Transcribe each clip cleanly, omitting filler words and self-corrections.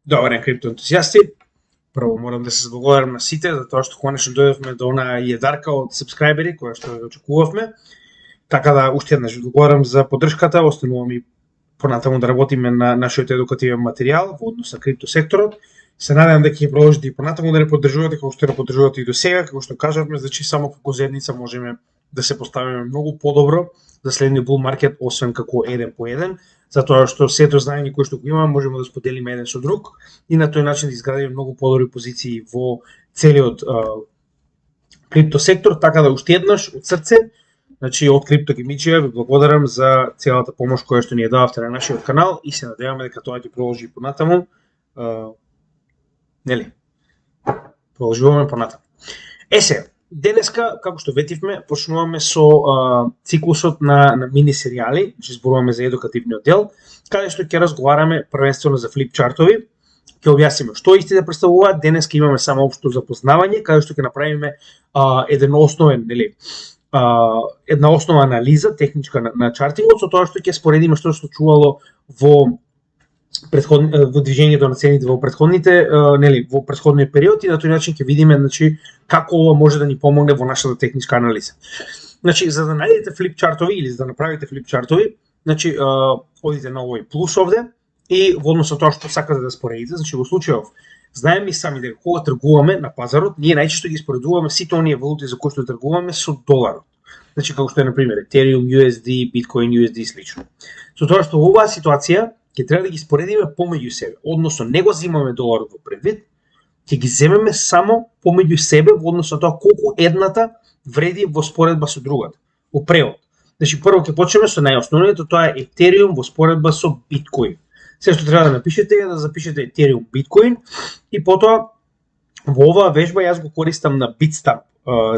Добар ден, криптоентузијасти. Прво морам да се заблагодарам на сите за тоа што конечно дојдовме до онаа једарка од сабскрајбери која што очекувавме. Така да уште еднаш ви благодарам за поддршката, останувам и понатаму да работиме на нашиот едукативен материјал во однос на крипто секторот. Се надевам дека ќе продолжите и понатаму да не поддржувате како што не поддржувате и до сега, како што кажавме, значи само како заедница можеме да се поставиме многу подобро за следниот бул маркет, освен како еден по еден, затоа што сето знаење кое што го имаме можеме да споделиме еден со друг и на тој начин да изградиме многу подобри позиции во целиот крипто сектор, така да уште еднаш од срце, значи од Крипто Гемиџија ви благодарам за целата помош која што ни ја дававте на нашиот канал и се надеваме дека тоа ќе продолжи и понатаму. Нели? Продолжуваме понатаму. Сега, денеска, како што ветивме, почнуваме со циклусот на мини серијали, значи зборуваме за едукативниот дел, каде што ќе разговараме првенствено за флип чартови, ќе објасниме што истите представуваат. Денеска имаме само општо запознавање, каде што ќе направиме еден основен, нели, една основна анализа техничка на чартингот, со тоа што ќе споредиме што се случувало во движењето на цените во претходните, нели, во претходниот период и на тој начин ќе видиме, значи, како ова може да ни помогне во нашата техничка анализа. Значи, за да најдете флип чартови или за да направите флип чартови, значи, одите на овој плюс овде и во однос на тоа што сакате да споредите, значи во случајов знаеме и сами дека кога тргуваме на пазарот, ние најчесто ги споредуваме сите оние валути за кои што тргуваме со доларот. Значи, како што е, например, Ethereum, USD, Bitcoin, USD и слично. Со тоа што во оваа ситуација ќе треба да ги споредиме помеѓу себе, односно не го земаме доларот во предвид, ќе ги земеме само помеѓу себе во однос на тоа колку едната вреди во споредба со другата, во превод. Значи, прво ќе почнеме со најосновното, тоа е Ethereum во споредба со Bitcoin. Се што треба да напишете е да запишете Ethereum Bitcoin и потоа во оваа вежба јас го користам на Bitstamp,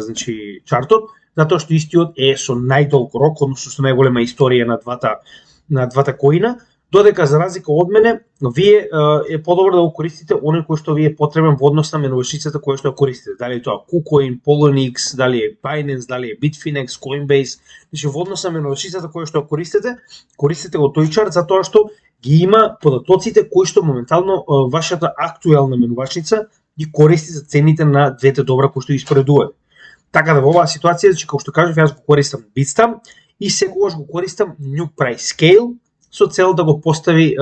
значи чартот, затоа што истиот е со најдолг рок, односно со најголема историја на двата коина, додека за разлика од мене, вие е подобро да го користите оној кој што ви е потребен во однос на менувачницата која што ја користите. Дали е тоа KuCoin, Poloniex, дали е Binance, дали е Bitfinex, Coinbase, значи во однос на менувачницата која што ја користите го тој чарт затоа што ги има податоците кои што моментално вашата актуелна менувачница ги користи за цените на двете добра кои што ги споредуваат. Така да во оваа ситуација, значи како што кажав, јас го користам Bitstamp и секогаш го користам New Price Scale со цел да го постави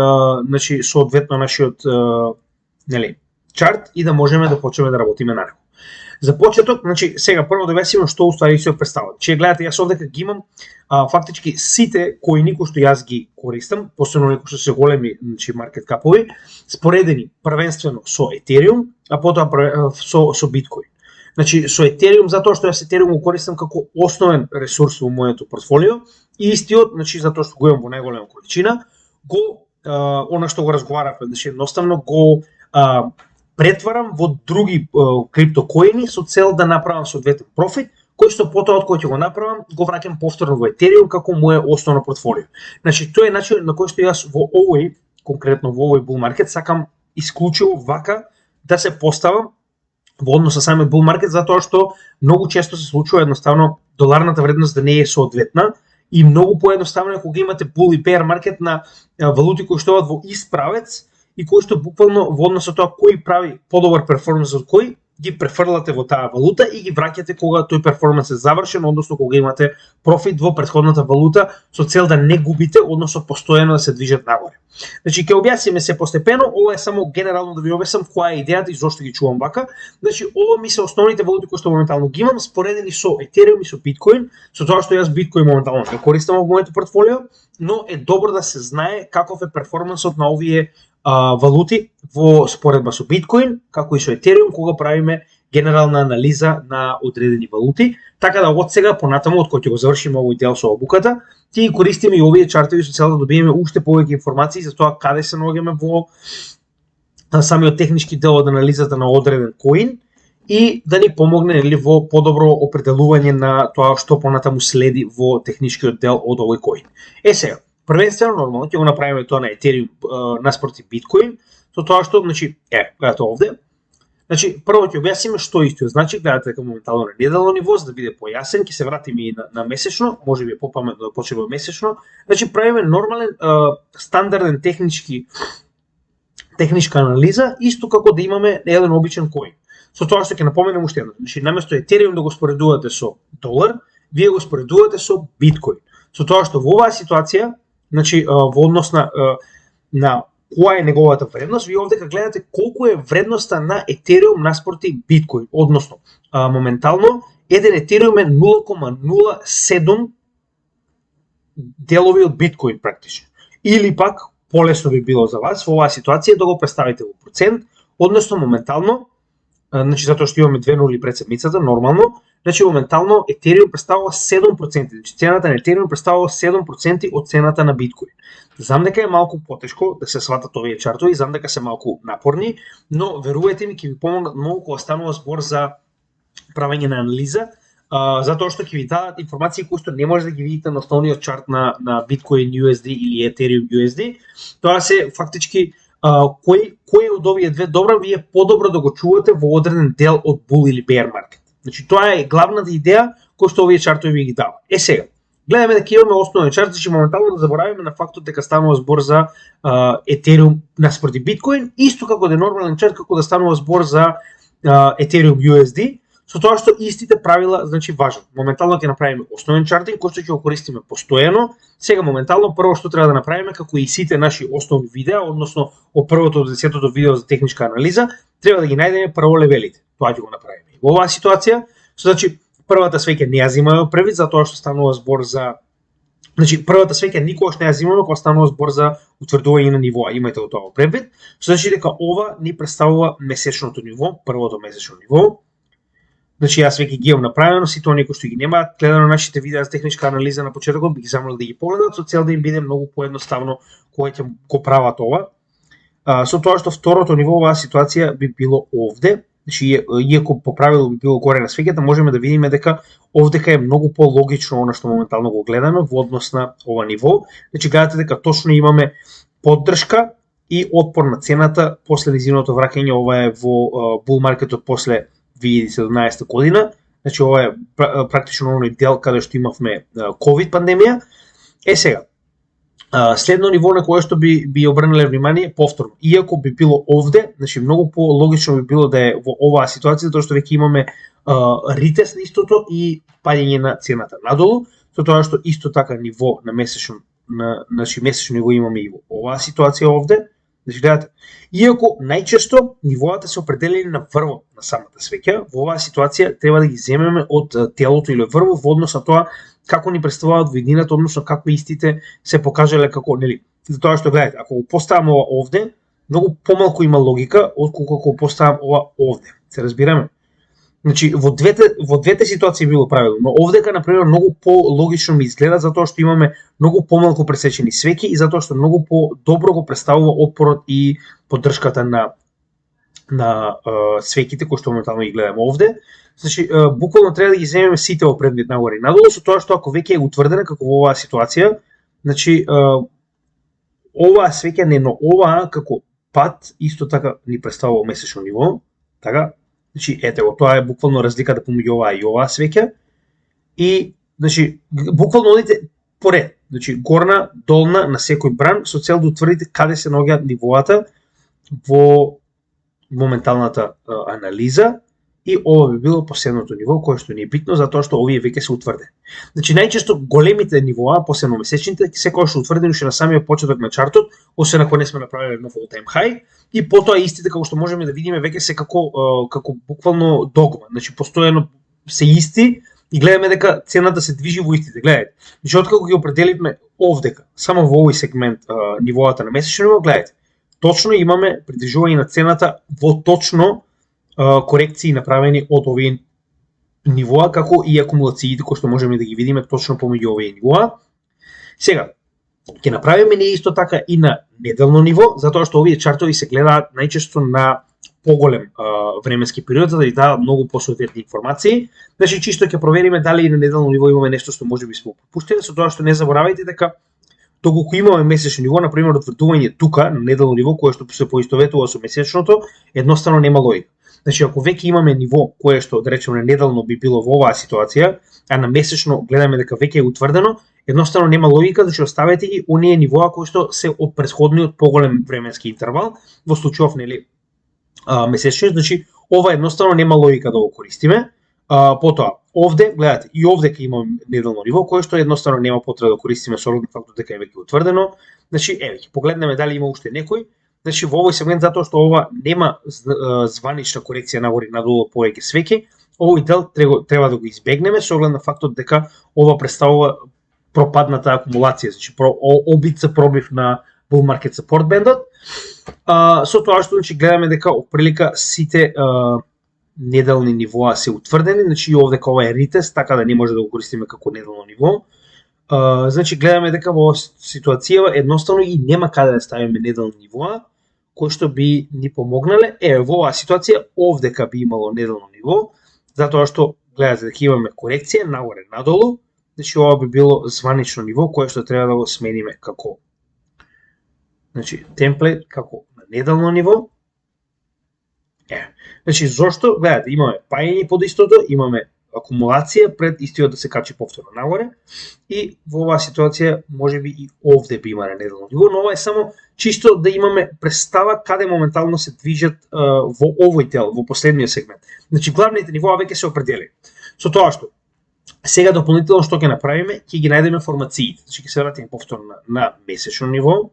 значи соодветно нашиот нели чарт и да можеме да почнеме да работиме на него. За почеток, значи сега прво да објасниме што уствари се представува. Че гледате, јас овде ги имам фактички сите коини кои што јас ги користам, посебно некои што се големи, значи маркет капови, споредени првенствено со Ethereum, а потоа со Bitcoin. Значи со Ethereum затоа што јас Ethereum го користам како основен ресурс во моето портфолио и истиот, значи затоа што го имам во најголема количина, она што го разговаравме, значи едноставно го претварам во други криптокоини со цел да направам соодветен профит, кој што потоа од кој ќе го направам, го враќам повторно во Ethereum како моје основно портфолио. Значи тоа е начин на кој што јас во овој конкретно во овој bull market сакам исклучиво вака да се поставам во однос на самиот bull market, затоа што многу често се случува едноставно доларната вредност да не е соодветна и многу поедноставно е кога имате bull и bear market на валути кои што одат во ист правец и кои што буквално во однос на тоа кој прави подобар перформанс од кој, ги префрлате во таа валута и ги враќате кога тој перформанс е завршен, односно кога имате профит во претходната валута со цел да не губите, односно постојано да се движат нагоре. Значи ќе објасниме се постепено, ова е само генерално да ви објаснам која е идејата и зошто ги чувам вака. Значи ова ми се основните валути кои што моментално ги имам споредени со Ethereum и со Bitcoin, со тоа што јас Bitcoin моментално не користам во моето портфолио, но е добро да се знае каков е перформансот на овие валути во споредба со Bitcoin, како и со Ethereum, кога правиме генерална анализа на одредени валути, така да од сега понатаму, од кој ќе го завршиме овој дел со обуката, ќе користиме и овие чартови со цел да добиеме уште повеќе информации за тоа каде се наоѓаме во самиот технички дел од анализата на одреден коин и да ни помогне нели во подобро определување на тоа што понатаму следи во техничкиот дел од овој коин. Сега, првенствено нормално ќе го направиме тоа на Ethereum наспроти Bitcoin, со тоа што, значи, гледате овде. Значи, прво ќе објасниме што исто значи, гледате дека моментално на неделно ниво, за да биде појасен, ќе се вратиме и на месечно, можеби е попаметно да почнеме месечно. Значи, правиме нормален, стандарден технички техничка анализа, исто како да имаме еден обичен коин. Со тоа што ќе напоменам уште едно, значи наместо Ethereum да го споредувате со долар, вие го споредувате со биткоин. Со тоа што во оваа ситуација, значи во однос на која е неговата вредност, вие овде гледате колку е вредноста на Ethereum наспроти биткоин, односно моментално еден Ethereum е 0,07 делови од биткоин практично. Или пак полесно би било за вас во оваа ситуација да го представите во процент, односно моментално, значи затоа што имаме две нули пред седмицата, нормално, значи моментално Ethereum представува 7%, значи цената на Ethereum представува 7% од цената на биткоин. Знам дека е малку потешко да се сватат овие чартови, знам дека се малку напорни, но верувајте ми ќе ви помогнат многу кога станува збор за правење на анализа, затоа што ќе ви дадат информации кои што не може да ги видите на основниот чарт на Bitcoin USD или Ethereum USD. Тоа се фактички кој од овие две добра ви е подобро да го чувате во одреден дел од bull или bear market. Значи тоа е главната идеја која што овие чартови ви ги дава. Сега, гледаме дека имаме основен чарт, значи моментално да заборавиме на фактот дека станува збор за Ethereum наспроти Bitcoin, исто како да е нормален чарт како да станува збор за Ethereum USD, со тоа што истите правила значи важат. Моментално ќе направиме основен чартинг кој што ќе го користиме постојано. Сега моментално прво што треба да направиме како и сите наши основни видеа, односно од првото до 10-тото видео за техничка анализа, треба да ги најдеме прво левелите. Тоа ќе го направиме. Во оваа ситуација, значи првата свеќа не ја земаме првит затоа што станува збор за, значи првата свеќа никогаш не ја земаме кога станува збор за утврдување на нивоа. Имајте тоа превид. Значи дека ова ни представува месечното ниво, првото месечно ниво. Значи јас веќе ги имам направено, сите оние кои што ги немаат гледано нашите видеа за техничка анализа на почетокот, би ги замолил да ги погледнат со цел да им биде многу поедноставно кога ќе го прават ова. Со тоа што второто ниво оваа ситуација би било овде, значи иако по правило би било горе на свеќата, можеме да видиме дека овдека е многу пологично она што моментално го гледаме во однос на ова ниво. Значи гледате дека точно имаме поддршка и отпор на цената после низиното враќање, ова е во bull маркетот после 2017 година, значи ова е практично оној дел каде што имавме COVID пандемија. Сега, следно ниво на кое што би обрнале внимание повторно, иако би било овде, значи многу по-логично би било да е во оваа ситуација, затоа што веќе имаме ритест на истото и паѓање на цената надолу, со тоа што исто така ниво на месечно ниво имаме и во оваа ситуација овде. Значи гледате, иако најчесто нивоата се определени на врвот на самата свеќа, во оваа ситуација треба да ги земеме од телото или врвот во однос на тоа како ни представуваат во едината, односно како истите се покажале како, нели, затоа што гледате, ако го поставам ова овде, многу помалку има логика отколку ако го поставам ова овде. Се разбираме? Значи во двете ситуации било правилно, но овдека на пример многу по-логично ми изгледа затоа што имаме многу помалку пресечени свеќи и затоа што многу по-добро го представува отпорот и поддршката на свеќите кои што моментално ги гледаме овде. Значи буквално треба да ги земеме сите во предвид нагоре и надолу, со тоа што ако веќе е утврдена како во оваа ситуација, значи оваа свеќа не, но оваа како пат исто така ни представува месечно ниво, така. Значи, ете го, тоа е буквално разликата помеѓу оваа и оваа свеќа. И, значи, буквално одите поред. Значи, горна, долна на секој бран, со цел да утврдите каде се наоѓаат нивоата во моменталната анализа. И ова би било последното ниво, кое што ни е битно, затоа што овие веќе се утврдени. Значи, најчесто големите нивоа, посебно месечните, секогаш се утврдени уште на самиот почеток на чартот, освен ако не сме направиле нов all-time high, и потоа истите, како што можеме да видиме, веќе се како буквално догма. Значи, постојано се исти и гледаме дека цената се движи во истите. Гледате, значи, откако ги определивме овдека, само во овој сегмент нивоата на месечно ниво, гледате, точно имаме придвижување на цената во точно корекции направени од овие нивоа, како и акумулациите кои што можеме да ги видиме точно помеѓу овие нивоа. Сега, ќе направиме ние исто така и на неделно ниво, затоа што овие чартови се гледаат најчесто на поголем временски период, за да ви дадат многу посоветни информации. Значи, чисто ќе провериме дали и на неделно ниво имаме нешто што можеби сме пропуштиле, со тоа што не заборавајте дека доколку имаме месечно ниво, например, утврдување тука на неделно ниво, кое што се поистоветува со месечното, едноставно нема логика. Значи, ако веќе имаме ниво кое што, да речеме, на неделно би било во оваа ситуација, а на месечно гледаме дека веќе е утврдено, Едноставно нема логика, значи оставете ги оние нивоа кои што се од претходниот поголем временски интервал, во случајов нели месечни, значи ова едноставно нема логика да го користиме. Потоа, овде, гледате, и овде ќе имаме неделно ниво, кое што едноставно нема потреба да користиме со оглед на фактот дека е веќе утврдено. Значи, еве, ќе погледнеме дали има уште некој. Значи, во овој сегмент, затоа што ова нема званична корекција нагоре и надолу повеќе свеќи, овој дел треба да го избегнеме со оглед на фактот дека ова представува пропадната акумулација, значи обид за пробив на bull market support бендот. Со тоа што значи гледаме дека оприлика сите неделни нивоа се утврдени, значи и овде како ова е ретест, така да не може да го користиме како неделно ниво. Значи гледаме дека во ситуацијава едноставно и нема каде да ставиме неделни нивоа кои што би ни помогнале. Во оваа ситуација овдека би имало неделно ниво, затоа што гледате дека имаме корекција нагоре надолу, значи ова би било званично ниво кое што треба да го смениме како значи темплейт како на неделно ниво. Значи зошто? Гледате, имаме паѓање под истото, имаме акумулација пред истиот да се качи повторно нагоре и во оваа ситуација можеби и овде би имале неделно ниво, но ова е само чисто да имаме представа каде моментално се движат во овој дел, во последниот сегмент. Значи главните нивоа веќе се определени. Со тоа што сега дополнително што ќе направиме, ќе ги најдеме формациите. Значи ќе се вратиме повторно на месечно ниво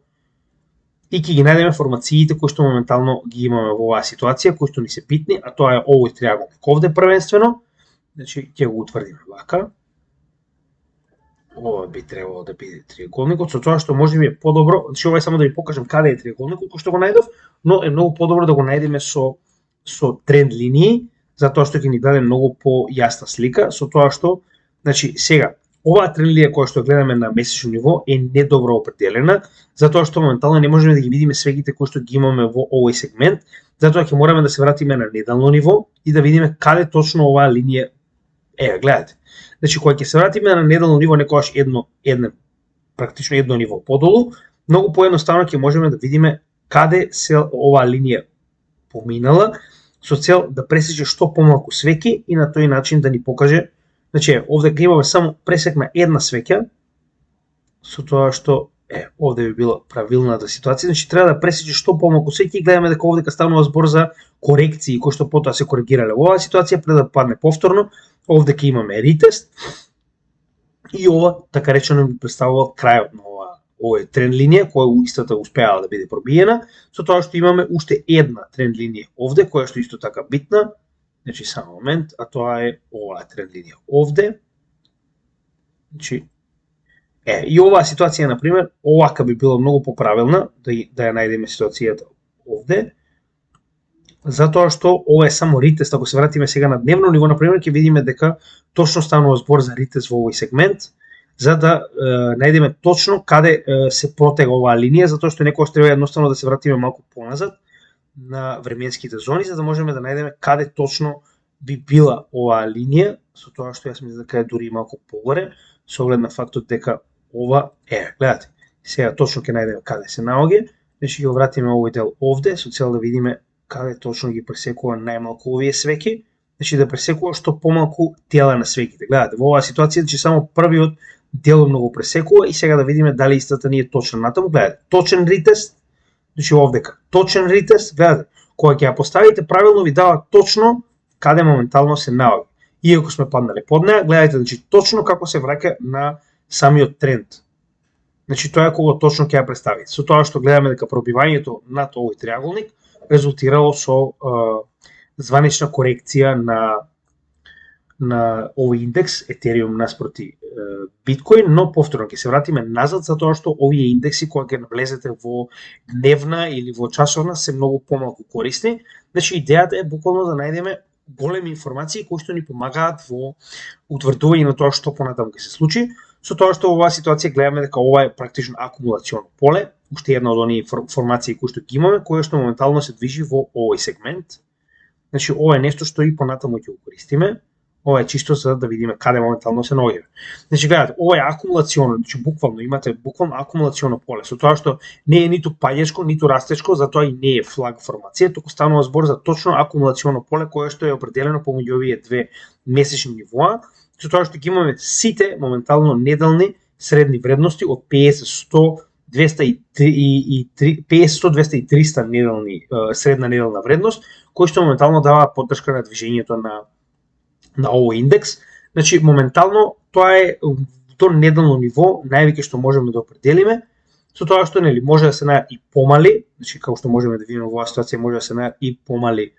и ќе ги најдеме формациите кои што моментално ги имаме во оваа ситуација, кои што ни се битни, а тоа е овој триаголник овде првенствено. Значи ќе го утврдиме вака. Ова би требало да биде триаголникот, со тоа што можеби е подобро, значи ова е само да ви покажам каде е триаголникот кој што го најдов, но е многу подобро да го најдеме со тренд линии, затоа што ќе ни даде многу појасна слика, со тоа што значи сега оваа тренд линија која што гледаме на месечно ниво е недобро определена, затоа што моментално не можеме да ги видиме свегите кои што ги имаме во овој сегмент, затоа ќе мораме да се вратиме на неделно ниво и да видиме каде точно оваа линија. Еве, гледате. Значи кога ќе се вратиме на неделно ниво, некогаш практично едно ниво подолу, многу поедноставно ќе можеме да видиме каде се оваа линија поминала со цел да пресече што помалку свеќи и на тој начин да ни покаже. Значи, овде имаме само пресек на една свеќа, со тоа што овде би била правилната ситуација, значи треба да пресече што помалку свеќи и гледаме дека овде станува збор за корекции кои што потоа се коригирале во оваа ситуација пред да падне повторно. Овде ќе имаме ретест и ова така речено би представувал крајот на овој тренд линија која истата успеала да биде пробиена, со тоа што имаме уште една тренд линија овде која што исто така битна. Значи само момент, а тоа е оваа тренд линија овде. Значи и оваа ситуација на пример, овака би била многу поправилна да ја најдеме ситуацијата овде. Затоа што ова е само ретест, ако се вратиме сега на дневно ниво, на пример, ќе видиме дека точно станува збор за ретест во овој сегмент, за да најдеме точно каде се протега оваа линија, затоа што некогаш треба едноставно да се вратиме малку поназад на временските зони, за да можеме да најдеме каде точно би била оваа линија, со тоа што јас мислам дека е дури малку погоре, со оглед на фактот дека ова гледате, сега точно ќе најдеме каде се наоѓа, значи ќе вратиме овој дел овде, со цел да видиме каде точно ги пресекува најмалку овие свеќи, значи да пресекува што помалку тела на свеќите. Гледате, во оваа ситуација, значи само првиот дел многу пресекува и сега да видиме дали истата ни е точна натаму. Гледате, точен ретест, значи овдека точен ретест, гледате, кога ќе ја поставите правилно ви дава точно каде моментално се наоѓа. Иако сме паднале под неа, гледате, значи точно како се враќа на самиот тренд. Значи тоа е кога точно ќе ја представите. Со тоа што гледаме дека пробивањето над овој триаголник резултирало со званична корекција на овој индекс Ethereum наспроти Bitcoin, но повторно ќе се вратиме назад затоа што овие индекси кога ќе навлезете во дневна или во часовна се многу помалку корисни. Значи идејата е буквално да најдеме големи информации кои што ни помагаат во утврдување на тоа што понатаму ќе се случи, со тоа што во оваа ситуација гледаме дека ова е практично акумулационо поле, уште една од оние информации кои што ги имаме, која што моментално се движи во овој сегмент. Значи ова е нешто што и понатаму ќе го користиме. Ова е чисто за да видиме каде моментално се наоѓаме. Значи гледате, ова е акумулационо, значи буквално имате акумулационо поле, со тоа што не е ниту паѓачко, ниту растечко, затоа и не е флаг формација, туку станува збор за точно акумулационо поле кое што е определено помеѓу овие две месечни нивоа, со тоа што ги имаме сите моментално неделни средни вредности од 50, 100, 200 и 300 неделни средна неделна вредност, кои што моментално дава поддршка на движењето на овој индекс. Значи моментално тоа е до неделно ниво највеќе што можеме да определиме, со тоа што нели може да се најдат и помали, значи како што можеме да видиме во оваа ситуација може да се најдат и помали,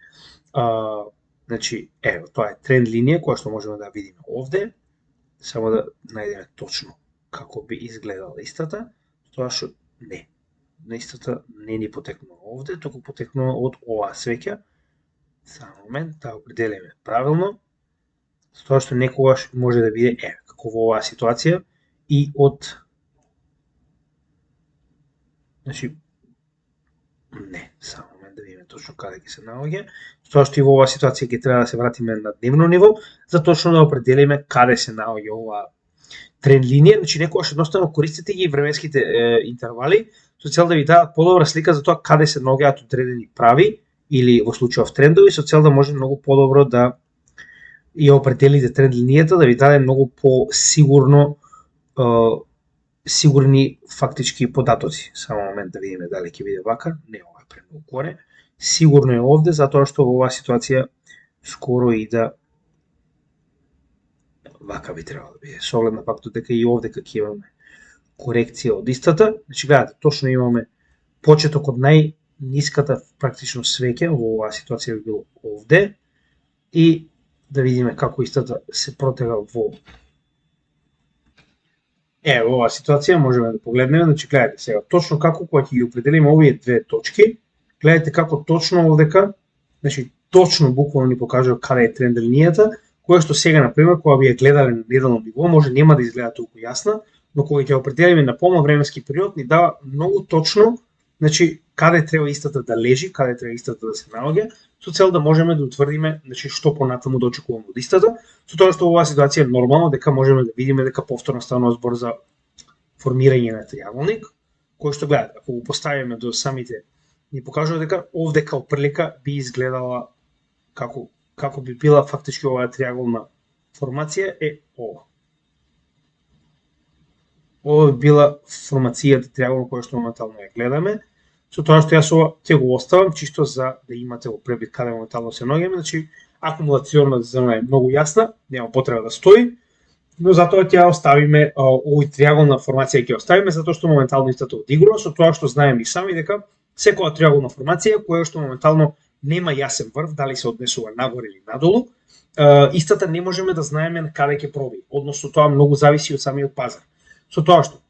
значи ево тоа е тренд линија која што можеме да видиме овде, само да најдеме точно како би изгледала истата, тоа што не. Истата не ни потекнува овде, туку потекнува од оваа свеќа. Само момент да определиме правилно, тоа што некогаш може да биде како во оваа ситуација и од значи не, само момент да видиме точно каде ќе се наоѓа, тоа што и во оваа ситуација ќе треба да се вратиме на дневно ниво, за точно да определиме каде се наоѓа оваа тренд линија. Значи некогаш едноставно користите ги временските интервали со цел да ви дадат подобра слика за тоа каде се наоѓаат одредени прави или во случајов трендови, со цел да може многу подобро да ја определите тренд линијата, да ви даде многу по-сигурно сигурни фактички податоци. Само момент да видиме дали ќе биде вака, не, ова е премногу горе. Сигурно е овде, затоа што во оваа ситуација скоро и да вака би требало да биде. Со оглед на фактот дека и овде како имаме корекција од истата, значи гледате, точно имаме почеток од најниската практично свеќе, во оваа ситуација би било овде, и да видиме како истата се протега во во оваа ситуација можеме да погледнеме, значи гледате сега точно како кога ќе ги определиме овие две точки, гледате како точно овдека, значи точно буквално ни покажува каде е тренд линијата, која што сега на пример кога би ја гледале на неделно ниво, може нема да изгледа толку јасна, но кога ќе определиме на помал временски период ни дава многу точно, значи каде треба истата да лежи, каде треба истата да се наоѓа, со цел да можеме да утврдиме значи што понатаму да очекуваме од истата, со тоа што во оваа ситуација е нормално дека можеме да видиме дека повторно станува збор за формирање на триаголник, кој што гледате, ако го поставиме до самите, ни покажува дека овде као прилика би изгледала како би била фактички оваа триаголна формација е ова. Ова би била формацијата триаголна која што моментално ја гледаме, со тоа што јас ова ќе го оставам чисто за да имате во превид каде моментално се наоѓаме, значи акумулационата зона е многу јасна, нема потреба да стои, но затоа ќе оставиме овој триаголна формација ќе оставиме затоа што моментално истата одигрува, со тоа што знаеме и сами дека секоја триаголна формација која што моментално нема јасен врв, дали се однесува нагоре или надолу, истата не можеме да знаеме на каде ќе проби, односно тоа многу зависи од самиот пазар. Со тоа што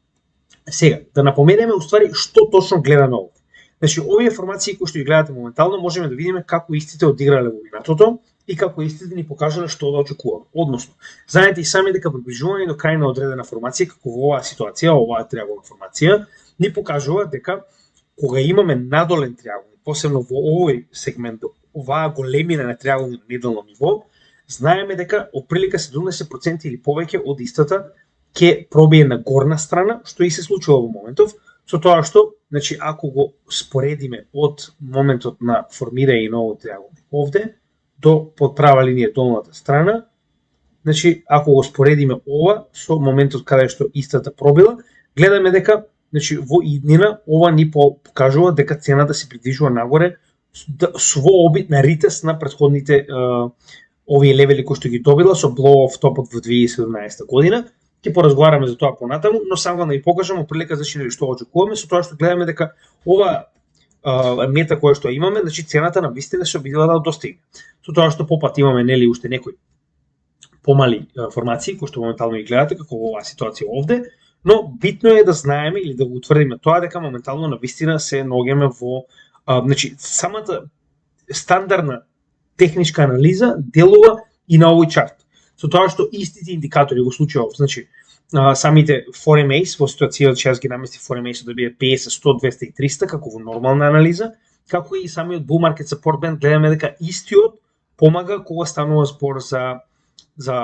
сега да напоменеме уствари што точно гледаме овде. Значи овие формации кои што ги гледате моментално можеме да видиме како истите одиграле во минатото и како истите ни покажале што да очекуваме. Односно, знаете и сами дека приближување до крај на одредена формација, како во оваа ситуација, оваа триаголна формација, ни покажува дека кога имаме надолен триаголник, посебно во овој сегмент, оваа големина на триаголник на неделно ниво, знаеме дека отприлика 70% или повеќе од истата ќе пробие на горна страна, што и се случува во моментов, со тоа што, значи, ако го споредиме од моментот на формирање на овој триаголник овде, до под права линија долната страна, значи, ако го споредиме ова со моментот каде што истата пробила, гледаме дека, значи, во иднина ова ни покажува дека цената се придвижува нагоре со обид на ритест на претходните овие левели кои што ги добила со blow-off топот во 2017 година. Ќе поразговараме за тоа понатаму, но само да ви покажам прилика за што очекуваме, со тоа што гледаме дека ова мета која што имаме, значи цената на вистина се обидела да достигне. Со тоа што попат имаме нели уште некои помали формации кои што моментално ги гледате како во оваа ситуација овде, но битно е да знаеме или да го утврдиме тоа дека моментално на вистина се наоѓаме во значи самата стандардна техничка анализа делува и на овој чарт. Со тоа што истите индикатори во случајов, значи самите FOREMACE во ситуацијата че јас ги намести FOREMACE да биде 50, 100, 200 и 300 како во нормална анализа, како и самиот bull market support band гледаме дека истиот помага кога станува збор за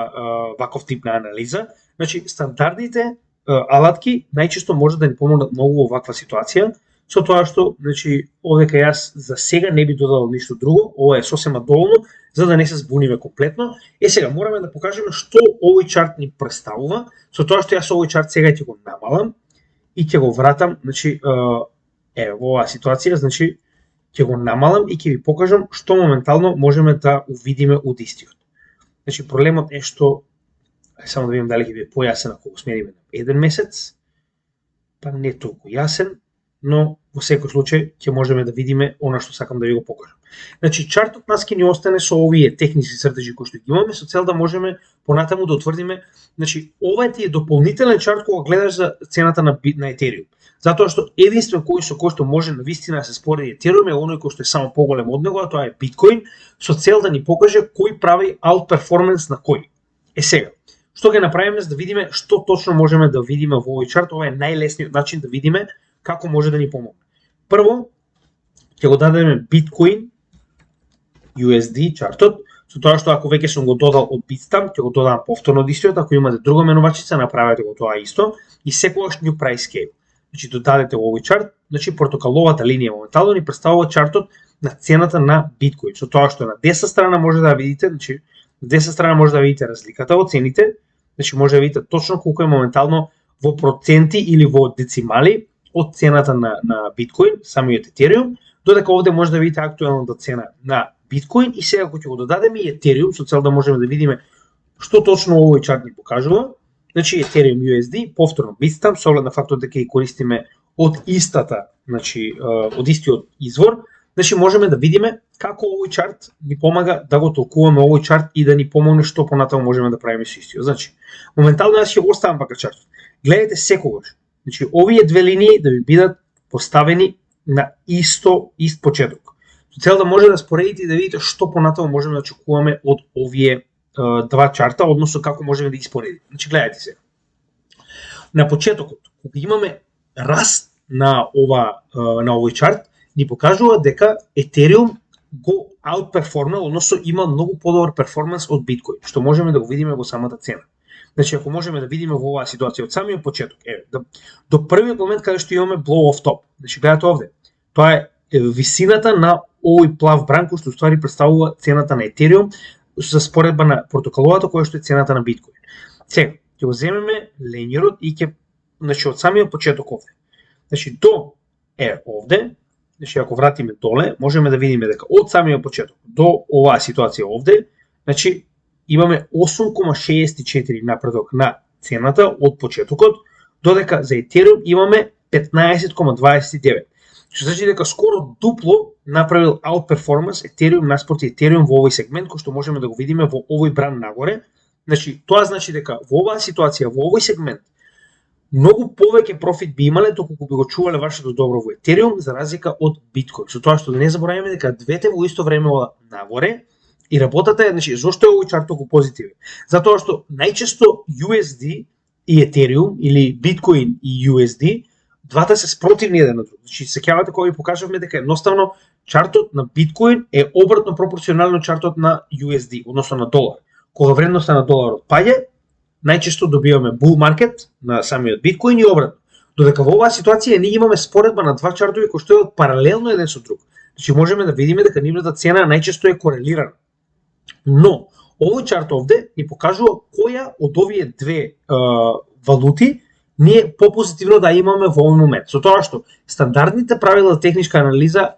ваков тип на анализа. Значи стандардните алатки најчесто може да ни помогнат многу во ваква ситуација, со тоа што, значи, овдека јас за сега не би додал ништо друго, ова е сосема доволно за да не се збуниме комплетно. Сега мораме да покажеме што овој чарт ни представува, со тоа што јас овој чарт сега ќе го намалам и ќе го вратам, значи, во оваа ситуација, значи, ќе го намалам и ќе ви покажам што моментално можеме да увидиме од истиот. Значи, проблемот е што, само да видим дали ќе биде појасен ако го смениме на еден месец, па не толку јасен, но во секој случај ќе можеме да видиме она што сакам да ви го покажам. Значи, чартот нас ќе ни остане со овие технички цртежи кои што ги имаме, со цел да можеме понатаму да утврдиме, значи, ова ти е дополнителен чарт кога гледаш за цената на Етериум. Затоа што единствен кој што може на вистина да се спореди Етериум е оној кој што е само поголем од него, а тоа е Биткоин, со цел да ни покаже кој прави аутперформанс на кој. Сега, што ќе направиме за да видиме што точно можеме да видиме во овој чарт, ова е најлесниот начин да видиме како може да ни помогне. Прво, ќе го дадеме Bitcoin USD чартот, со тоа што ако веќе сум го додал од Bitstamp, ќе го додам повторно од истиот, ако имате друга менувачица, направете го тоа исто и секогаш New Price Scale. Значи додадете овој чарт, значи портокаловата линија моментално ни представува чартот на цената на Биткоин. Со тоа што на десна страна може да видите, значи на десна страна може да видите разликата во цените, значи може да видите точно колку е моментално во проценти или во децимали од цената на Биткоин, самиот Етериум, додека овде може да видите актуелната цена на Биткоин и сега кога ќе го додадеме и Етериум со цел да можеме да видиме што точно овој чарт ни покажува. Значи Ethereum USD, повторно Bitstamp, со оглед на фактот дека ги користиме од истата, значи од истиот извор, значи можеме да видиме како овој чарт ни помага да го толкуваме овој чарт и да ни помогне што понатаму можеме да правиме со истиот. Значи, моментално јас ќе го оставам вака чартот. Гледате секогаш. Значи овие две линии да ви бидат поставени на ист почеток. Со цел да може да споредите и да видите што понатаму можеме да очекуваме од овие два чарта, односно како можеме да ги споредиме. Значи гледайте се. На почетокот, кога имаме раст на овој чарт, ни покажува дека Ethereum го аутперформнал, односно има многу подобар перформанс од Биткоин, што можеме да го видиме во самата цена. Значи ако можеме да видиме во оваа ситуација од самиот почеток, до првиот момент каде што имаме blow off top. Значи гледате овде. Тоа е висината на овој плав бран кој што уствари представува цената на Ethereum за споредба на портокаловата која што е цената на Биткоин. Сега, ќе го земеме линерот и ќе, значи од самиот почеток овде. Значи до овде, значи ако вратиме доле, можеме да видиме дека од самиот почеток до оваа ситуација овде, значи имаме 8,64 напредок на цената од почетокот, додека за Ethereum имаме 15,29. Што значи дека скоро дупло направил outperformance Ethereum наспроти Ethereum во овој сегмент кој што можеме да го видиме во овој бран нагоре. Значи тоа значи дека во оваа ситуација, во овој сегмент многу повеќе профит би имале доколку би го чувале вашето добро во Ethereum за разлика од Bitcoin. Со тоа што да не забораваме дека двете во исто време нагоре и работата е, значи зошто е овој чарт толку позитивен? Затоа што најчесто USD и Ethereum или Bitcoin и USD двата се спротивни еден на друг. Значи сеќавате кога ви покажавме дека едноставно чартот на Биткоин е обратно пропорционално чартот на USD, односно на долар. Кога вредноста на доларот паѓа, најчесто добиваме bull market на самиот Биткоин и обратно. Додека во оваа ситуација ние имаме споредба на два чартови кои што е паралелно еден со друг. Значи можеме да видиме дека нивната цена најчесто е корелирана. Но овој чарт овде ни покажува која од овие две валути ние попозитивно да имаме во овој момент. Со тоа што стандардните правила за техничка анализа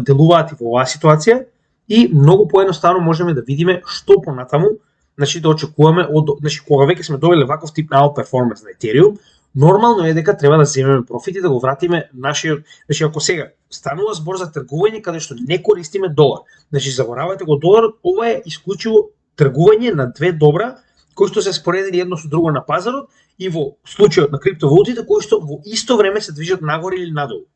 делуваат и во оваа ситуација и многу поедноставно можеме да видиме што понатаму, значи да очекуваме значи кога веќе сме добиле ваков тип на outperformance на Ethereum, нормално е дека треба да земеме профит и да го вратиме нашиот, значи ако сега станува збор за тргување каде што не користиме долар, значи заборавате го доларот, ова е исклучиво тргување на две добра кои што се споредени едно со друго на пазарот и во случајот на криптовалутите кои што во исто време се движат нагоре или надолу.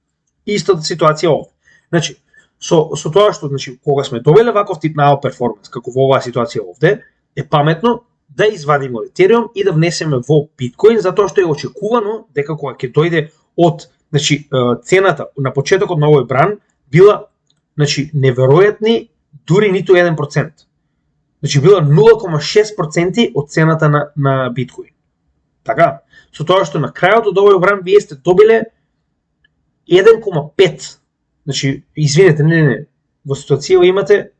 Истата ситуација овде. Значи со тоа што значи кога сме добиле ваков тип на outperformance како во оваа ситуација овде, е паметно да извадиме од Ethereum и да внесеме во Bitcoin, затоа што е очекувано дека кога ќе дојде од значи цената на почетокот на овој бран била значи неверојатни дури ниту 1%. Значи била 0,6% од цената на Bitcoin. Така, со тоа што на крајот од овој бран вие сте добиле 1,5. Значи, извинете, не. Во ситуација имате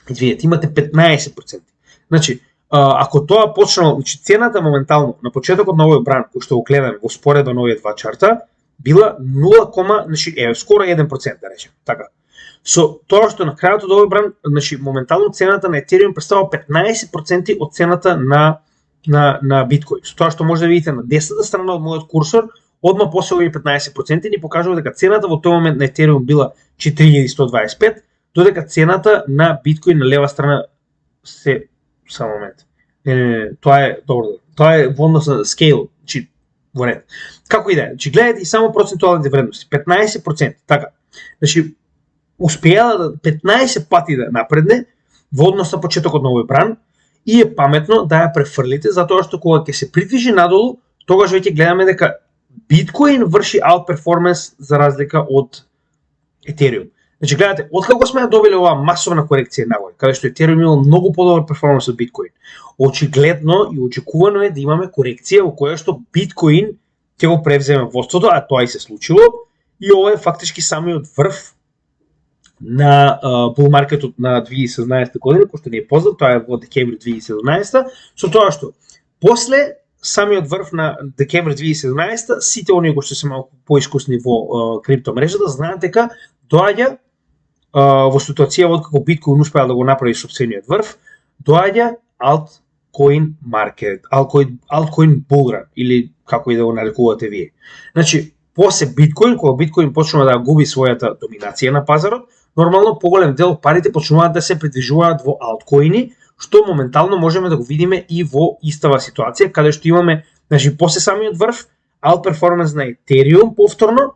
извинете, имате 15%. Значи, ако тоа почнало, значи цената моментално на почетокот на овој бран, кој што го гледаме во споредба на овие два чарта, била 0, значи скоро 1%, да речеме, така. Со тоа што на крајот од овој бран, значи моментално цената на Ethereum представува 15% од цената на биткоин. Со тоа што може да видите на десната страна од мојот курсор, одма после овие 15% ни покажува дека цената во тој момент на Ethereum била 4125, додека цената на биткоин на лева страна се само момент. Не, тоа е добро. Тоа е во однос на scale, значи во ред. Како и да е, значи гледате и само процентуалните вредности, 15%, така. Значи успеала да 15 пати да напредне во однос на почетокот на овој бран и е паметно да ја префрлите, затоа што кога ќе се придвижи надолу, тогаш веќе гледаме дека биткоин врши outperformance за разлика од Ethereum. Значи гледате, откако сме ја добиле оваа масовна корекција нагоре, каде што Ethereum имало многу подобар перформанс од биткоин, очигледно и очекувано е да имаме корекција во која што биткоин ќе го превземе водството, а тоа и се случило, и ова е фактички самиот врв на bull маркетот на 2017 година, кој што не е познат, тоа е во декември 2017, со тоа што после самиот врв на декември 2017, сите оние кои што се малку поискусни во криптомрежата знаат дека доаѓа во ситуација откако биткоин успеа да го направи сопствениот врв, доаѓа altcoin market, altcoin bull run или како и да го нарекувате вие. Значи, после биткоин, кога биткоин почнува да губи својата доминација на пазарот, нормално поголем дел од парите почнуваат да се придвижуваат во алткоини, што моментално можеме да го видиме и во истава ситуација, каде што имаме, значи, после самиот врв, outperformance на Ethereum повторно,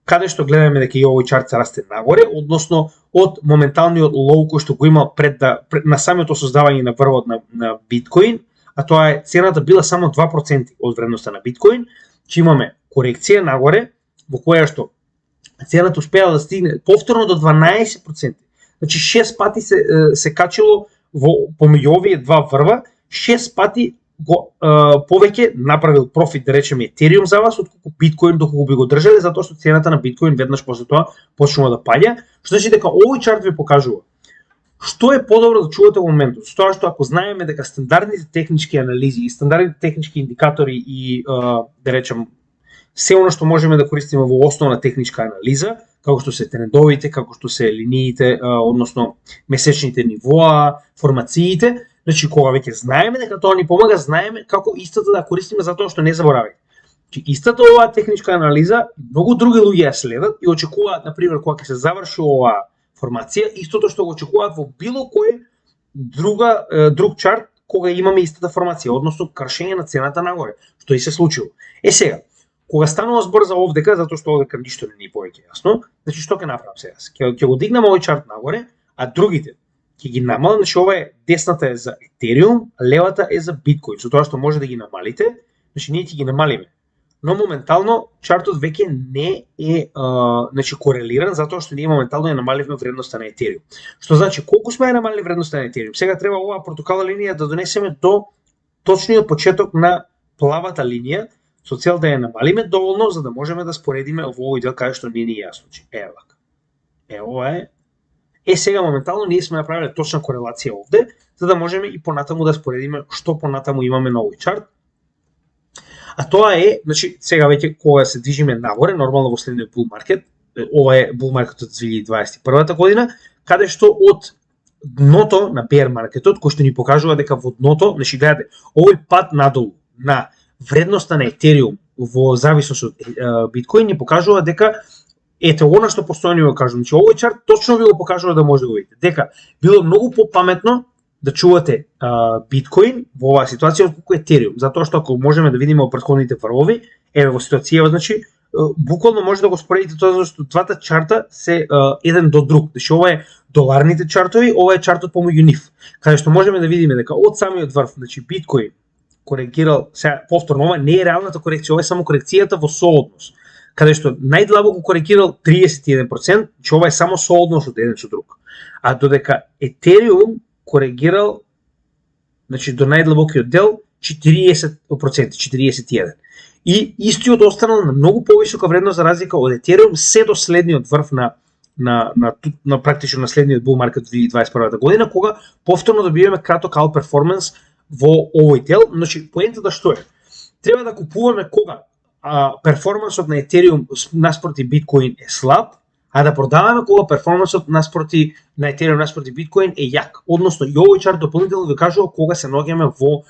каде што гледаме дека и овој чарт се расте нагоре, односно од моменталниот лоу кој што го има пред на самото создавање на врвот на биткоин, а тоа е цената била само 2% од вредноста на биткоин, че имаме корекција нагоре, во која што цената успеа да стигне повторно до 12%. Значи 6 пати се качило помеѓу овие два врва, 6 пати го повеќе направил профит, да речеме, Ethereum за вас, отколку биткоин доколку би го држале, затоа што цената на биткоин веднаш после тоа почнува да паѓа, што значи дека овој чарт ви покажува што е подобро да чувате во моментот. Тоа што ако знаеме дека стандардните технички анализи и стандардните технички индикатори и да речем се оно што можеме да користиме во основна техничка анализа, како што се трендовите, како што се линиите, односно месечните нивоа, формациите, значи кога веќе знаеме дека тоа ни помага, знаеме како истата да користиме затоа што не забораваме. Значи истата оваа техничка анализа, многу други луѓе ја следат и очекуваат, на пример, кога ќе се заврши оваа формација, истото што го очекуваат во било кој друг чарт кога имаме истата формација, односно кршење на цената нагоре, што и се случило. Сега, кога станува збор за овдека, затоа што овдека ништо не ни повеќе јасно, значи што ќе направам сега? Ќе го дигнам овој чарт нагоре, а другите ќе ги намалам, значи ова е десната е за Ethereum, а левата е за биткоин, со тоа што може да ги намалите, значи ние ќе ги намалиме. Но моментално чартот веќе не е значи корелиран затоа што ние моментално ја намаливме вредноста на Ethereum. Што значи колку сме ја намалили вредноста на Ethereum? Сега треба оваа протоколна линија да донесеме до точниот почеток на плавата линија, со цел да ја намалиме доволно за да можеме да споредиме во овој дел каде што не ни е јасно. Ево вака. Ова е. Сега моментално ние сме направиле точна корелација овде, за да можеме и понатаму да споредиме што понатаму имаме на овој чарт. А тоа е, значи сега веќе кога се движиме нагоре, нормално во следниот bull маркет, ова е bull маркетот за 2021 година, каде што од дното на bear маркетот, кој што ни покажува дека во дното, значи гледате, овој пат надолу на вредноста на Ethereum во зависност од биткоин ни покажува дека ете она што постојано го кажам, значи овој чарт точно ви го покажува да може да го видите, дека било многу попаметно да чувате биткоин во оваа ситуација отколку Ethereum, затоа што ако можеме да видиме во претходните врвови, еве во ситуација, значи буквално може да го споредите тоа што двата чарта се еден до друг. Значи ова е доларните чартови, ова е чартот помеѓу нив, каде што можеме да видиме дека од самиот врв, значи биткоин коригирал, сега повторно ова не е реалната корекција, ова е само корекцијата во сооднос, каде што најдлабоко коригирал 31%, че ова е само сооднос од еден со друг. А додека Ethereum коригирал, значи до најдлабокиот дел 40%, 41%. И истиот останал на многу повисока вредност за разлика од Ethereum се до следниот врв на практично на следниот bull market 2021 година, кога повторно добиваме краток outperformance во овој дел. Значи, поентата што е? Треба да купуваме кога перформансот на Ethereum наспроти Bitcoin е слаб, а да продаваме кога перформансот на Ethereum наспроти Bitcoin е јак. Односно, и овој чарт дополнително ви кажува кога се наоѓаме во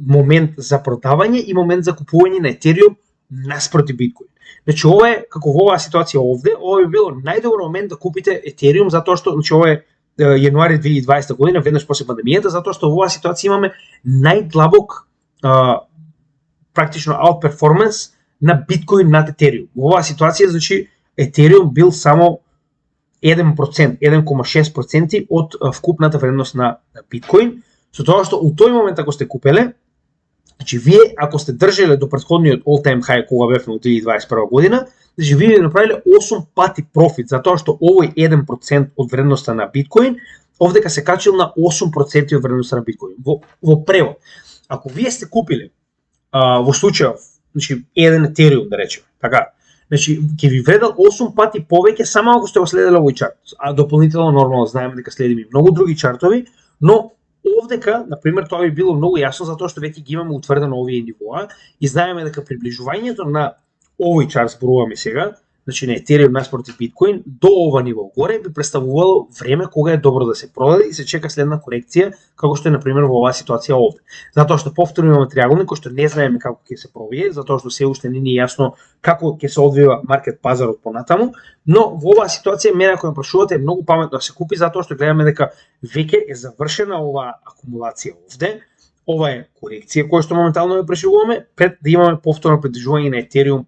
момент за продавање и момент за купување на Ethereum наспроти Bitcoin. Значи, ова е, како во оваа ситуација овде, ова би било најдобар момент да купите Ethereum, затоа што, значи, ова е јануари 2020 година, веднаш после пандемијата, затоа што во оваа ситуација имаме најдлабок практично outperformance на Bitcoin над Ethereum. Во оваа ситуација, значи, Ethereum бил само 1%, 1,6% од вкупната вредност на Bitcoin, со тоа што у тој момент ако сте купеле, значи вие ако сте држеле до претходниот all-time high кога бевме од 2021 година, значи вие направиле 8 пати профит, затоа што овој 1% од вредноста на Bitcoin овдека се качил на 8% од вредноста на Bitcoin. Во превод, ако вие сте купиле во случајов, значи еден Ethereum да речеме, така, значи ќе ви вредел 8 пати повеќе само ако сте го следеле овој чарт. А дополнително нормално знаеме дека следиме и многу други чартови, но овдека, на пример, тоа би било многу јасно затоа што веќе ги имаме утврдено овие нивоа и знаеме дека приближувањето на овој чарт зборуваме сега, значи на Ethereum наспроти Bitcoin до ова ниво горе би представувало време кога е добро да се продаде и се чека следна корекција, како што е на пример во оваа ситуација овде. Затоа што повторно имаме триаголник кој што не знаеме како ќе се пробие, затоа што се уште не ни е јасно како ќе се одвива маркет пазарот понатаму, но во оваа ситуација мене ако ме прашувате е многу паметно да се купи затоа што гледаме дека веќе е завршена оваа акумулација овде. Ова е корекција која што моментално ја преживуваме пред да имаме повторно придвижување на Ethereum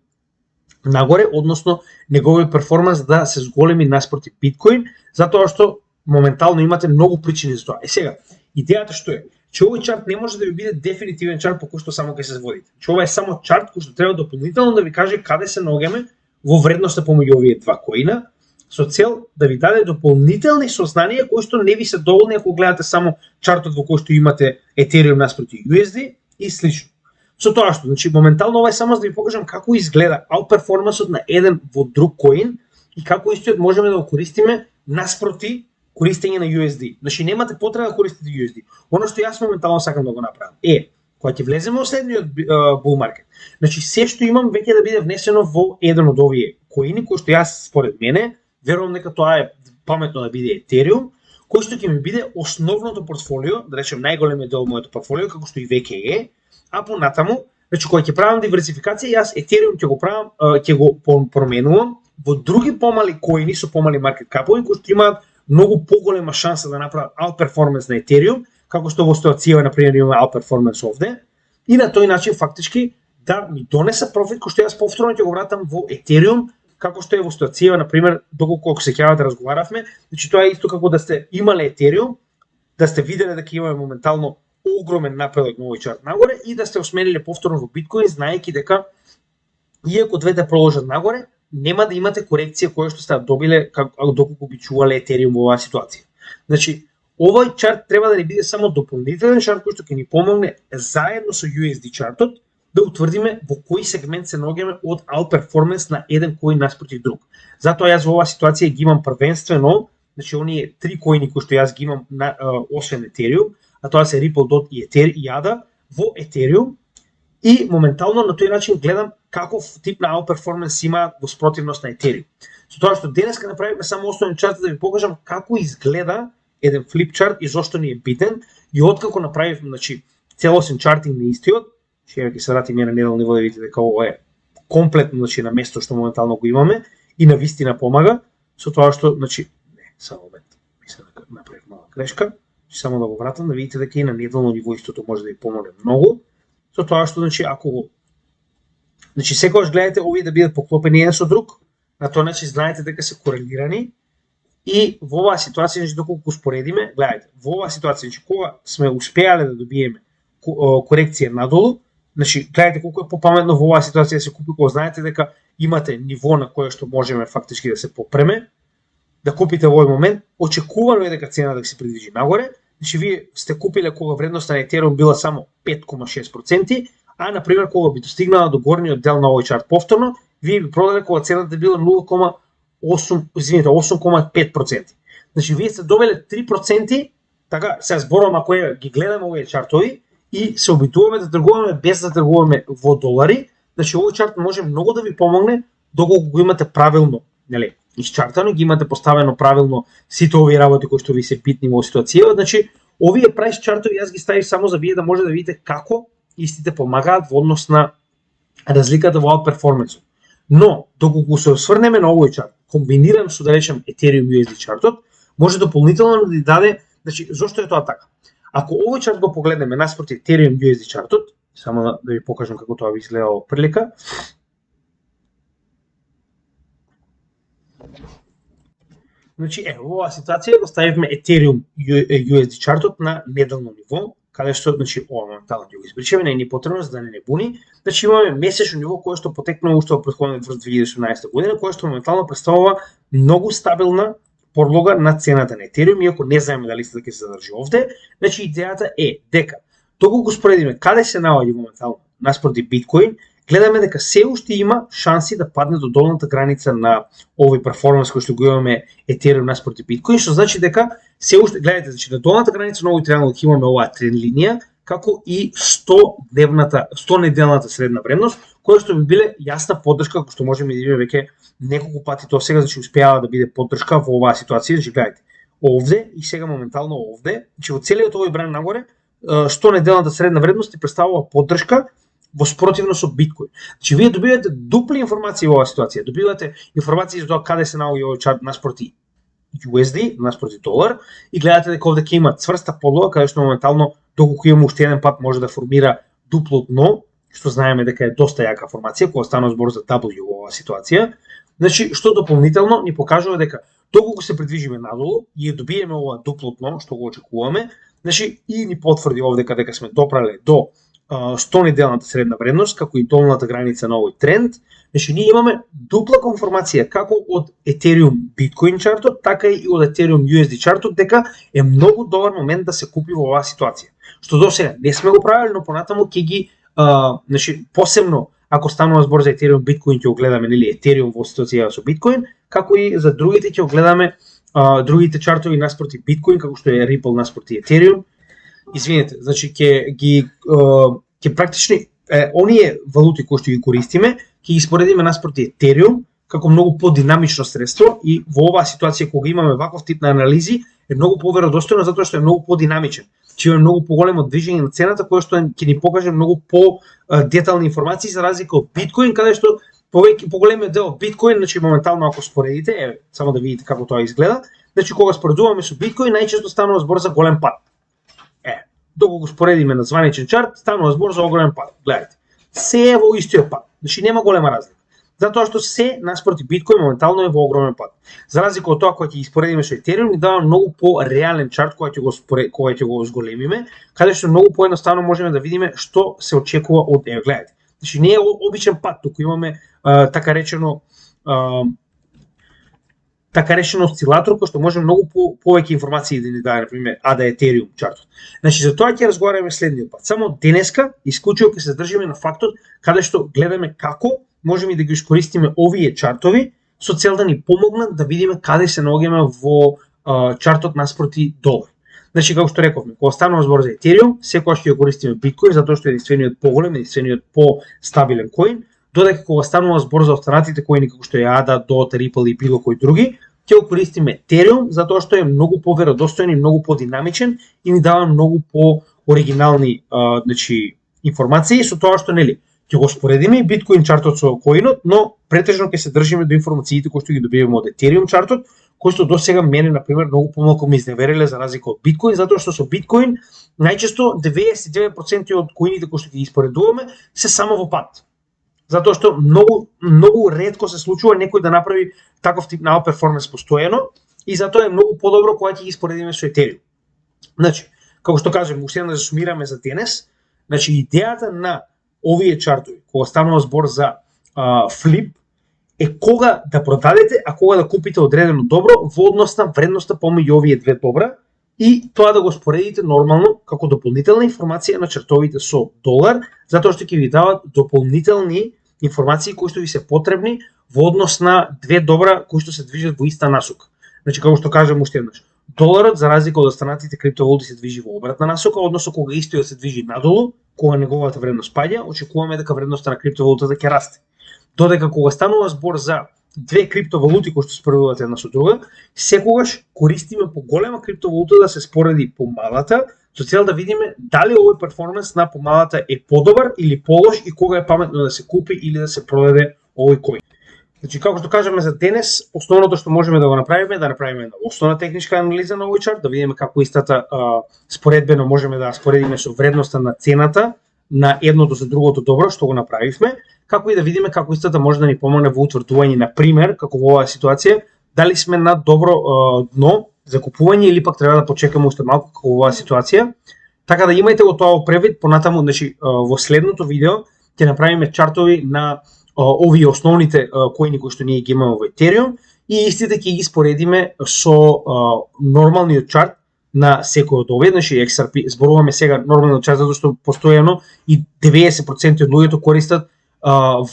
нагоре, односно неговиот перформанс да се зголеми наспроти Bitcoin, затоа што моментално имате многу причини за тоа. Сега, идејата што е? Че овој чарт не може да ви биде дефинитивен чарт по кој што само ќе се водите. Че ова е само чарт кој што треба дополнително да ви каже каде се наоѓаме во вредноста помеѓу овие два коина, со цел да ви даде дополнителни сознанија кои што не ви се доволни ако гледате само чартот во кој што имате Ethereum наспроти USD и слично. Со тоа што, значи, моментално ова е само за да ви покажам како изгледа outperformансот на еден во друг коин и како истиот можеме да го користиме наспроти користење на USD. Значи, немате потреба да користите USD. Оно што јас моментално сакам да го направам е, кога ќе влеземе во следниот bull market, значи, се што имам веќе да биде внесено во еден од овие коини, кој што јас, според мене, верувам дека тоа е паметно да биде Ethereum, кој што ќе ми биде основното портфолио, да речем најголемиот дел од моето портфолио, како што и веќе е. А понатаму, значи кога ќе правам диверсификација, јас Ethereum ќе го правам, ќе го променувам во други помали коини со помали маркет капови кои што имаат многу поголема шанса да направат outperformance на Ethereum, како што во ситуација на пример имаме outperformance овде, и на тој начин фактички да ми донеса профит кој што јас повторно ќе го вратам во Ethereum, како што е во ситуација на пример доколку ако се сеќавате разговаравме, значи тоа е исто како да сте имале Ethereum, да сте виделе дека имаме моментално огромен напредок на овој чарт нагоре и да сте осмелиле повторно во Bitcoin, знаејќи дека иако двете продолжат нагоре, нема да имате корекција која што сте добиле доколку би чувале Ethereum во оваа ситуација. Значи, овој чарт треба да ни биде само дополнителен чарт кој што ќе ни помогне заедно со USD чартот да утврдиме во кој сегмент се наоѓаме од outperformance на еден коин наспроти друг. Затоа јас во оваа ситуација ги имам првенствено, значи оние три коини кои што јас ги имам освен Ethereum, а тоа се Ripple, DOT и ADA во Ethereum и моментално на тој начин гледам каков тип на outperformance има во спротивност на Ethereum. Со тоа што денеска направивме само основен чарт да ви покажам како изгледа еден флип чарт и зошто ни е битен и откако направивме, значи, целосен чартинг на истиот, ќе се вратиме на неделно ниво да видите дека ова е комплетно, значи, на место што моментално го имаме и на вистина помага, со тоа што, значи, не, само момент, мислам дека направив мала грешка. Само да го вратам да видите дека и на неделно ниво истото може да ви помогне многу. Со тоа што, значи, ако го, значи, секогаш гледате овие да бидат поклопени еден со друг, на тоа начин знаете дека се корелирани и во оваа ситуација, значи, доколку споредиме, гледате, во оваа ситуација, значи, кога сме успеале да добиеме корекција надолу, значи, гледате колку е попаметно во оваа ситуација да се купи, кога знаете дека имате ниво на кое што можеме фактички да се попреме, да купите во овој момент, очекувано е дека цената да се придвижи нагоре, Значи вие сте купиле кога вредноста на Ethereum била само 5,6%, а на пример кога би достигнала до горниот дел на овој чарт повторно, вие би продале кога цената била 8,5%. Значи вие сте добиле 3%, така се зборувам ако ги гледаме овие чартови и се обидуваме да тргуваме без да тргуваме во долари, значи овој чарт може многу да ви помогне доколку го имате правилно, нели, исчартано, ги имате поставено правилно сите овие работи кои што ви се битни во ситуацијата. Значи овие прайс чартови јас ги ставив само за вие да може да видите како истите помагаат во однос на разликата во перформансот. Но доколку се осврнеме на овој чарт, комбиниран со да речем Ethereum USD чартот, може дополнително да ни даде, значи зошто е тоа така? Ако овој чарт го погледнеме наспроти Ethereum USD чартот, само да ви покажам како тоа би изгледало прилика. Значи, во оваа ситуација го ставивме Ethereum USD чартот на неделно ниво, каде што, значи, ова моментално ќе го испричаме, не е потребно за да не буни. Значи, имаме месечно ниво кое што потекнува уште во претходниот врз 2018 година, кое што моментално представува многу стабилна подлога на цената на Ethereum, иако не знаеме дали се ќе се задржи овде. Значи, идејата е дека доколку споредиме каде се наоѓа моментално наспроти биткоин, гледаме дека се уште има шанси да падне до долната граница на овој перформанс кој што го имаме Ethereum наспроти биткоин, што значи дека се уште, гледате, значи на долната граница на овој триангул имаме оваа тренд линија, како и 100 неделната средна вредност, која што би биле јасна поддршка, кој што можеме да видиме веќе неколку пати тоа сега, значи успеава да биде поддршка во оваа ситуација, значи гледате, овде и сега моментално овде, значи во целиот овој бран нагоре, 100 неделната средна вредност ти представува поддршка во спротивно со биткоин. Значи вие добивате дупли информации во оваа ситуација, добивате информации за тоа каде се наоѓа овој чарт наспроти USD, наспроти долар, и гледате дека овде ќе има цврста подлога, каде што моментално доколку имаме уште еден пат може да формира дупло дно, што знаеме дека е доста јака формација кога станува збор за W во оваа ситуација. Значи што дополнително ни покажува дека доколку се придвижиме надолу и добиеме ова дупло дно што го очекуваме, значи и ни потврди овде дека сме допрале до 100 неделната средна вредност, како и долната граница на овој тренд. Значи ние имаме дупла конформација како од Ethereum Bitcoin чартот, така и од Ethereum USD чартот, дека е многу добар момент да се купи во оваа ситуација. Што до сега не сме го правили, но понатаму ќе ги, значи посебно ако станува збор за Ethereum Bitcoin ќе го гледаме, нели, Ethereum во ситуација со Bitcoin, како и за другите ќе го гледаме другите чартови наспроти Bitcoin, како што е Ripple наспроти Ethereum. Извинете, значи ќе практично оние валути кои што ги користиме, ќе ги споредиме наспроти Ethereum како многу подинамично средство, и во оваа ситуација кога имаме ваков тип на анализи е многу поверодостојно затоа што е многу подинамичен. Че има многу поголемо движење на цената кое што ќе ни покаже многу по детални информации за разлика од Bitcoin, каде што поголемиот дел од Bitcoin, значи моментално ако споредите, само да видите како тоа изгледа, значи кога споредуваме со Bitcoin најчесто станува збор за голем пат. Доколку го споредиме на званичен чарт, станува збор за оголем пат. Гледайте, се е во истиот пат, значи нема голема разлика. Затоа што се наспроти Биткоин моментално е во огромен пат. За разлика од тоа кога ќе ги споредиме со Ethereum, ни дава многу по-реален чарт кога ќе го зголемиме, каде што многу поедноставно можеме да видиме што се очекува од гледате. Значи не е обичен пат, туку имаме така речено осцилатор кој што може многу повеќе информации да ни даде, на пример, да Ethereum чартот. Значи за тоа ќе разговараме следниот пат. Само денеска исклучиво ќе се држиме на фактот каде што гледаме како можеме да ги искористиме овие чартови со цел да ни помогнат да видиме каде се наоѓаме во чартот наспроти долар. Значи како што рековме, кога станува збор за Ethereum, секогаш ќе го користиме Bitcoin затоа што е единствениот поголем, единствениот по-стабилен коин, додека кога станува збор за останатите коини како што е ADA, DOT, Ripple и било кои други, ќе го користиме Ethereum затоа што е многу поверодостоен и многу подинамичен и ни дава многу по-оригинални значи информации со тоа што нели ќе го споредиме и Bitcoin чартот со коинот, но претежно ќе се држиме до информациите кои што ги добиваме од Ethereum чартот, кои што до сега мене на пример многу помалку ме изневериле за разлика од Bitcoin, затоа што со Bitcoin најчесто 99% од коините кои што ги испоредуваме се само во пат. Затоа што многу ретко се случува некој да направи таков тип на перформанс постојано и затоа е многу подобро кога ќе ги споредиме со Ethereum. Значи, како што кажем, уште да засумираме за денес, значи идејата на овие чартови, кога станува збор за флип, е кога да продадете, а кога да купите одредено добро во однос на вредноста помеѓу овие две добра, и тоа да го споредите нормално како дополнителна информација на чартовите со долар, затоа што ќе ви дават дополнителни информации кои што ви се потребни во однос на две добра кои што се движат во иста насока. Значи, како што кажам уште еднаш, доларот за разлика од останатите криптовалути се движи во обратна насока, односно кога истиот се движи надолу, кога неговата вредност паѓа, очекуваме дека вредноста на криптовалутата ќе расте. Додека кога станува збор за две криптовалути кои што споредуваат една со друга, секогаш користиме поголема криптовалута да се спореди помалата, со цел да видиме дали овој перформанс на помалата е подобар или полош и кога е паметно да се купи или да се продаде овој коин. Значи, како што кажаме за денес, основното што можеме да го направиме е да направиме основна техничка анализа на овој чарт, да видиме како истата споредбено можеме да споредиме со вредноста на цената на едното за другото добро што го направивме, како и да видиме како истата може да ни помогне во утврдување, на пример, како во оваа ситуација, дали сме на добро дно за купување или пак треба да почекаме уште малку како во оваа ситуација. Така да имајте го тоа во превид, понатаму, значи во следното видео ќе направиме чартови на овие основните коини кои што ние ги имаме во Ethereum и истите ќе ги споредиме со нормалниот чарт на секој од овие, значи XRP, зборуваме сега нормалниот чарт затоа што постојано и 90% од луѓето користат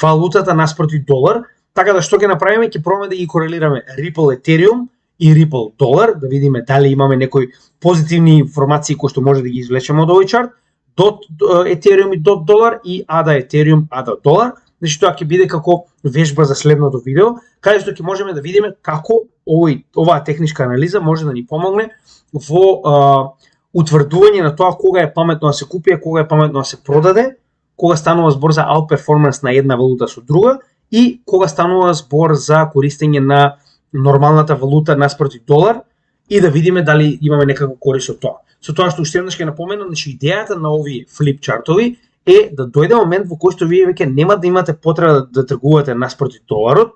валутата наспроти долар, така да што ќе направиме, ќе пробаме да ги корелираме Ripple Ethereum и Ripple долар, да видиме дали имаме некои позитивни информации кои што може да ги извлечеме од овој чарт, DOT Ethereum и DOT долар и ADA Ethereum, ADA долар. Значи тоа ќе биде како вежба за следното видео, каде што ќе можеме да видиме како оваа техничка анализа може да ни помогне во утврдување на тоа кога е паметно да се купи, кога е паметно да се продаде, кога станува збор за outperformance на една валута со друга и кога станува збор за користење на нормалната валута наспроти долар и да видиме дали имаме некаква корист од тоа. Со тоа што уште еднаш ќе напоменам, значи идејата на овие флип чартови е да дојде момент во кој што вие веќе нема да имате потреба да тргувате наспроти доларот,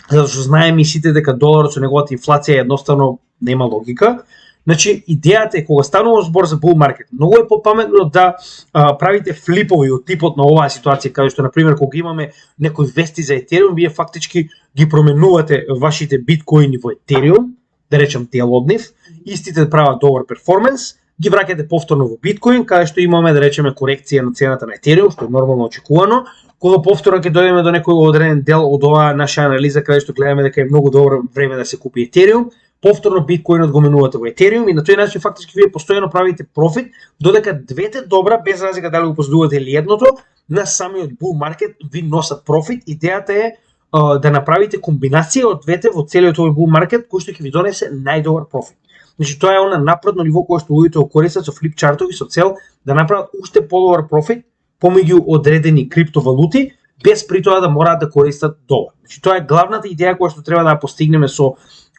затоа што знаеме и сите дека доларот со неговата инфлација едноставно нема логика. Значи, идејата е кога станува збор за bull market, многу е попаметно да правите флипови од типот на оваа ситуација, каде што, например, кога имаме некои вести за Ethereum, вие фактички ги променувате вашите биткоини во Ethereum, да речем дел од нив, истите прават добар перформанс, ги враќате повторно во биткоин, каде што имаме, да речеме, корекција на цената на Ethereum, што е нормално очекувано, кога повторно ќе дојдеме до некој одреден дел од оваа наша анализа, каде што гледаме дека е многу добро време да се купи Ethereum, повторно биткоинот го менувате во Ethereum и на тој начин фактички вие постојано правите профит, додека двете добра, без разлика дали го позадувате или едното, на самиот bull market ви носат профит. Идејата е да направите комбинација од двете во целиот овој bull market, кој што ќе ви донесе најдобар профит. Значи тоа е она напредно ниво кое што луѓето го користат со флип чартови со цел да направат уште подобар профит помеѓу одредени криптовалути, без при тоа да мораат да користат долар. Значи тоа е главната идеја која што треба да ја постигнеме со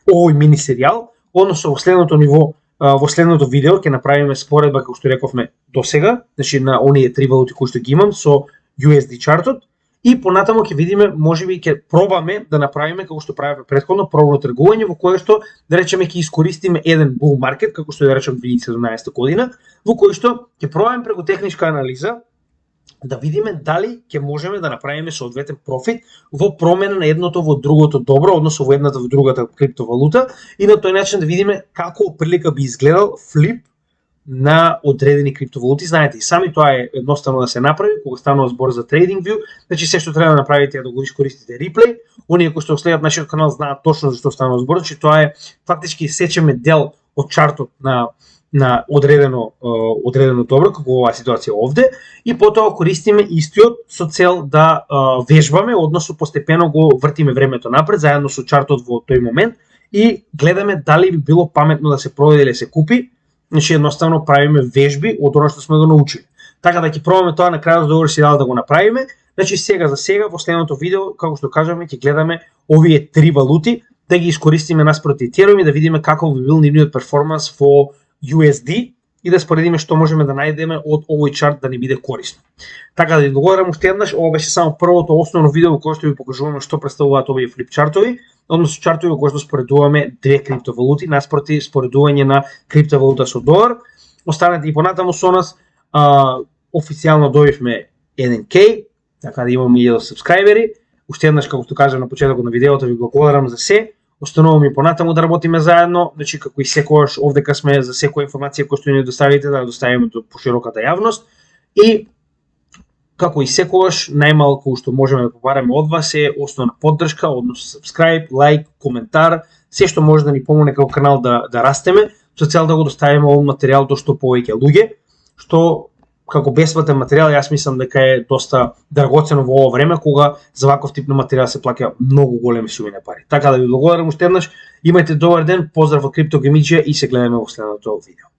овој мини серијал, односно во следното ниво, во следното видео ќе направиме споредба како што рековме досега, значи на оние три валути кои што ги имам со USD чартот и понатаму ќе видиме, можеби ќе пробаме да направиме како што правевме претходно пробно тргување во кое што да речеме ќе искористиме еден bull market како што да речем 2017 година, во кој што ќе пробаме преку техничка анализа да видиме дали ќе можеме да направиме соодветен профит во промена на едното во другото добро, односно во едната во другата криптовалута и на тој начин да видиме како прилика би изгледал флип на одредени криптовалути. Знаете, и сами тоа е едноставно да се направи кога станува збор за TradingView, значи се што треба да направите е да го искористите реплей. Оние кои што следат нашиот канал знаат точно за што станува збор, значи тоа е фактички сечеме дел од чартот на одредено добро, како оваа ситуација овде, и потоа користиме истиот со цел да вежбаме, односно постепено го вртиме времето напред, заедно со чартот во тој момент, и гледаме дали би било паметно да се продаде или се купи, значи едноставно правиме вежби од она што сме го научили. Така да ќе пробаме тоа на крајот договор си дал да го направиме, значи сега за сега во следното видео, како што кажаме, ќе гледаме овие три валути, да ги искористиме наспроти Ethereum и да видиме каков би бил нивниот перформанс во USD и да споредиме што можеме да најдеме од овој чарт да ни биде корисно. Така да ви благодарам уште еднаш, ова беше само првото основно видео во кое што ви покажуваме што представуваат овие флип чартови, односно чартови во кои што споредуваме две криптовалути наспроти споредување на криптовалута со долар. Останете и понатаму со нас, официјално добивме 1K, така да имаме 1000 сабскрајбери. Уште еднаш, како што кажам на почетокот на видеото, ви благодарам за се. Остануваме и понатаму да работиме заедно, значи како и секогаш овдека сме за секоја информација која што ни доставите да ја доставиме до пошироката јавност и како и секогаш најмалку што можеме да побараме од вас е основна поддршка, односно subscribe, лайк, коментар, се што може да ни помогне како канал да растеме, со цел да го доставиме овој материјал до што повеќе луѓе, што како бесплатен материјал јас мислам дека е доста драгоцено во ова време кога за ваков тип на материјал се плаќа многу големи суми на пари. Така да ви благодарам уште еднаш, имајте добар ден, поздрав од Криптогамиџија и се гледаме во следното видео.